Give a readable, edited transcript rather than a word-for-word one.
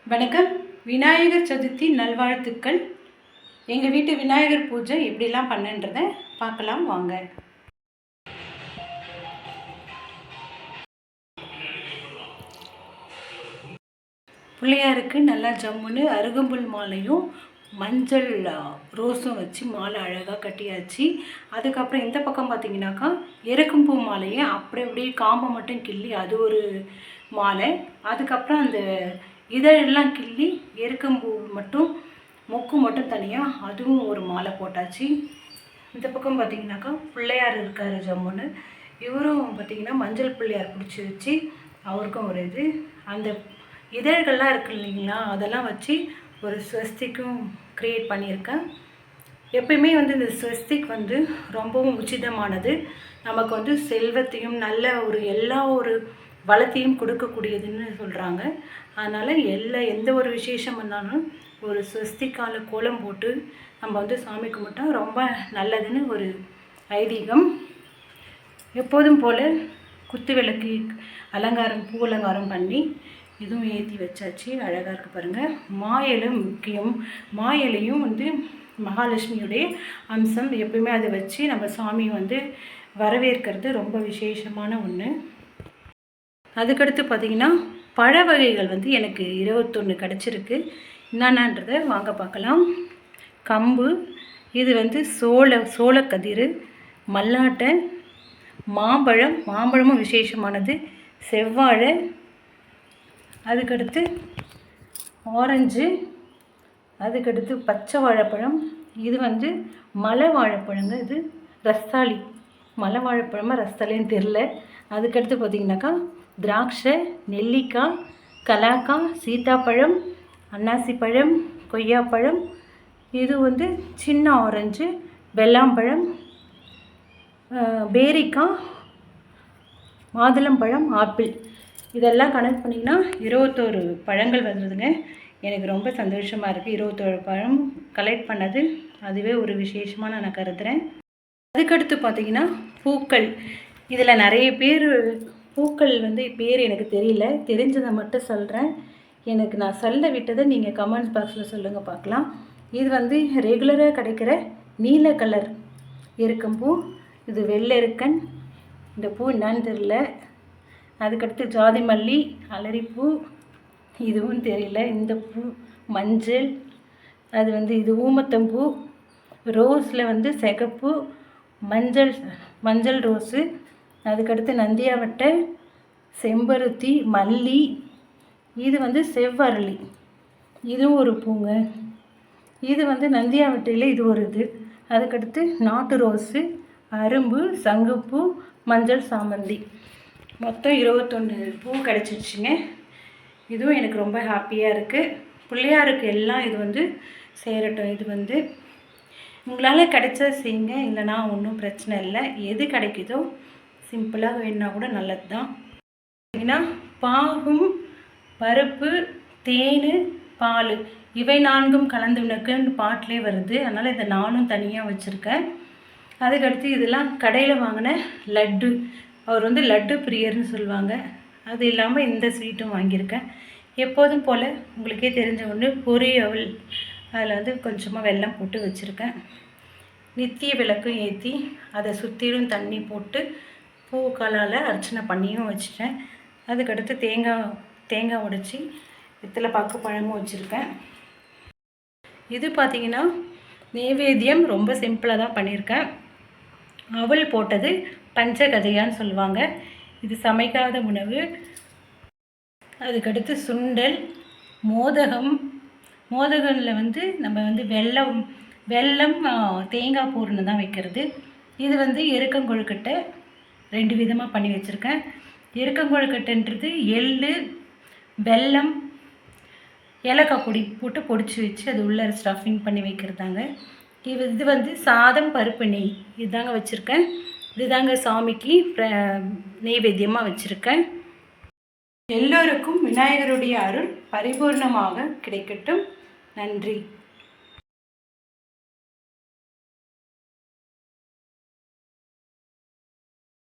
வணக்கம். விநாயகர் சதுர்த்தி நல்வாழ்த்துக்கள். எங்கள் வீட்டு விநாயகர் பூஜை எப்படிலாம் பண்ணுன்றதை பார்க்கலாம் வாங்க. பிள்ளையாருக்கு நல்லா ஜம்முன்னு அருகம்புல் மாலையும் மஞ்சள் ரோஸும் வச்சு மாலை அழகாக கட்டியாச்சு. அதுக்கப்புறம் இந்த பக்கம் பார்த்தீங்கன்னாக்கா எருக்கம்பூ மாலையை அப்படியே காம்பை மட்டும் கிள்ளி அது ஒரு மாலை. அதுக்கப்புறம் அந்த இதழெல்லாம் கிள்ளி எருக்கம்பூ மட்டும் மொக்கு மட்டும் தனியாக அதுவும் ஒரு மாலை போட்டாச்சு. இந்த பக்கம் பார்த்திங்கனாக்கா பிள்ளையார் இருக்கார் ஜம்முன்னு. இவரும் பார்த்திங்கன்னா மஞ்சள் பிள்ளையார் பிடிச்சி வச்சு அவருக்கும் ஒரு இது அந்த இதழ்கள்லாம் இருக்குது இல்லைங்களா, அதெல்லாம் வச்சு ஒரு ஸ்வஸ்திக்கும் க்ரியேட் பண்ணியிருக்கேன். எப்பயுமே இந்த ஸ்வஸ்திக் ரொம்பவும் உச்சிதமானது. நமக்கு செல்வத்தையும் நல்ல எல்லா ஒரு வளத்தையும் கொடுக்கக்கூடியதுன்னு சொல்கிறாங்க. அதனால் எந்த ஒரு விசேஷம் வந்தாலும் ஒரு ஸ்வஸ்திக்கால கோலம் போட்டு நம்ம சாமி கும்பிட்டா ரொம்ப நல்லதுன்னு ஒரு ஐதீகம். எப்போதும் போல் குத்து விளக்கு அலங்காரம் பூ அலங்காரம் பண்ணி இதுவும் ஏற்றி வச்சாச்சு. அழகாக இருக்குது பாருங்கள். மாயிலை முக்கியம். மாயிலையும் மகாலட்சுமியுடைய அம்சம். எப்பயுமே அதை வச்சு நம்ம சாமி வரவேற்கிறது ரொம்ப விசேஷமான ஒன்று. அதுக்கடுத்து பார்த்திங்கன்னா பழ வகைகள் எனக்கு 21 கிடச்சிருக்கு. என்னென்னன்றதை வாங்க பார்க்கலாம். கம்பு, இது சோளக்கதிர், மல்லாட்டை, மாம்பழமும் விசேஷமானது, செவ்வாழை, அதுக்கடுத்து ஆரஞ்சு, அதுக்கடுத்து பச்சை வாழைப்பழம், இது மலை வாழைப்பழங்க, இது ரஸ்தாளி. மலை வாழைப்பழமா ரஸ்தாலின்னு தெரில. அதுக்கடுத்து பார்த்திங்கனாக்கா திராட்சை, நெல்லிக்காய், கலாக்காய், சீத்தாப்பழம், அன்னாசி பழம், கொய்யாப்பழம், இது சின்ன ஆரஞ்சு, வெள்ளாம்பழம், பேரிக்காய், மாதுளம்பழம், ஆப்பிள். இதெல்லாம் கனெக்ட் பண்ணிங்கன்னா 21 பழங்கள் வந்துடுதுங்க. எனக்கு ரொம்ப சந்தோஷமாக இருக்குது. 21 பழம் கலெக்ட் பண்ணது அதுவே ஒரு விசேஷமாக நான் கருதுகிறேன். அதுக்கடுத்து பார்த்திங்கன்னா பூக்கள். இதில் நிறைய பேர் பூக்கள் பேர் எனக்கு தெரியல, தெரிஞ்சதை மட்டும் சொல்கிறேன். நான் சொல்ல விட்டதை நீங்கள் கமெண்ட்ஸ் பாக்ஸில் சொல்லுங்கள் பார்க்கலாம். இது ரெகுலராக கிடைக்கிற நீல கலர் எருக்கம்பூ. இது வெள்ளை எருக்கன். இந்த பூ என்னான்னு தெரியல. அதுக்கடுத்து ஜாதி மல்லி, அலரிப்பூ, இதுவும் தெரியல. இந்த பூ மஞ்சள். அது இது ஊமத்தம்பூ. ரோஸில் சிகப்பு, மஞ்சள் ரோஸு. அதுக்கடுத்து நந்தியாவட்டை, செம்பருத்தி, மல்லி, இது செவ்வரளி, இதுவும் ஒரு பூங்க. இது நந்தியாவட்டையில் இது ஒரு இது. அதுக்கடுத்து நாட்டு ரோஸு, அரும்பு, சங்குப்பூ, மஞ்சள் சாமந்தி. மொத்தம் 21 பூ கிடச்சிருச்சுங்க. இதுவும் எனக்கு ரொம்ப ஹாப்பியாக இருக்குது. பிள்ளையாருக்கு எல்லாம் இது சேரட்டும். இது உங்களால் கிடைச்சா செய்யுங்க, இல்லைனா ஒன்றும் பிரச்சனை இல்லை. எது கிடைக்குதோ சிம்பிளாக வேணுன்னா கூட நல்லது தான். ஏன்னா பாகும், பருப்பு, தேன், பால் இவை 4ம் கலந்து உனக்குன்னு பாட்டிலே வருது. அதனால் இதை நானும் தனியாக வச்சுருக்கேன். அதுக்கடுத்து இதெல்லாம் கடையில் வாங்கின லட்டு. அவர் லட்டு பிரியர்னு சொல்லுவாங்க. அது இல்லாமல் இந்த ஸ்வீட்டும் வாங்கியிருக்கேன். எப்போதும் போல் உங்களுக்கே தெரிஞ்ச ஒன்று பொரியவல். அதில் கொஞ்சமாக வெல்லம் போட்டு வச்சுருக்கேன். நித்திய விளக்கும் ஏற்றி அதை சுற்றிலும் தண்ணி போட்டு பூக்களால் அர்ச்சனை பண்ணியும் வச்சுட்டேன். அதுக்கடுத்து தேங்காய் உடைச்சி வெத்தலை பாக்கு பழமும் வச்சுருக்கேன். இது பார்த்திங்கன்னா நைவேத்தியம் ரொம்ப சிம்பிளாக தான் பண்ணியிருக்கேன். அவல் போட்டது பஞ்சகதையான்னு சொல்லுவாங்க. இது சமைக்காத உணவு. அதுக்கடுத்து சுண்டல், மோதகமில் நம்ம வெல்லம் தேங்காய் பூர்ணம் தான் வைக்கிறது. இது எருக்கங்கொழுக்கட்டை 2 விதமாக பண்ணி வச்சுருக்கேன். எருக்கங்கொழுக்கட்டைன்றது எள், வெல்லம், ஏலக்காய் பொடி போட்டு பொடிச்சு வச்சு அது உள்ளே ஸ்டஃபிங் பண்ணி வைக்கிறதாங்க. இது சாதம், பருப்பு, நெய் இதுதாங்க வச்சுருக்கேன். இதுதாங்க சாமிக்கு நெய்வேத்தியமாக வச்சுருக்கேன். எல்லோருக்கும் விநாயகருடைய அருள் பரிபூர்ணமாக கிடைக்கட்டும். நன்றி.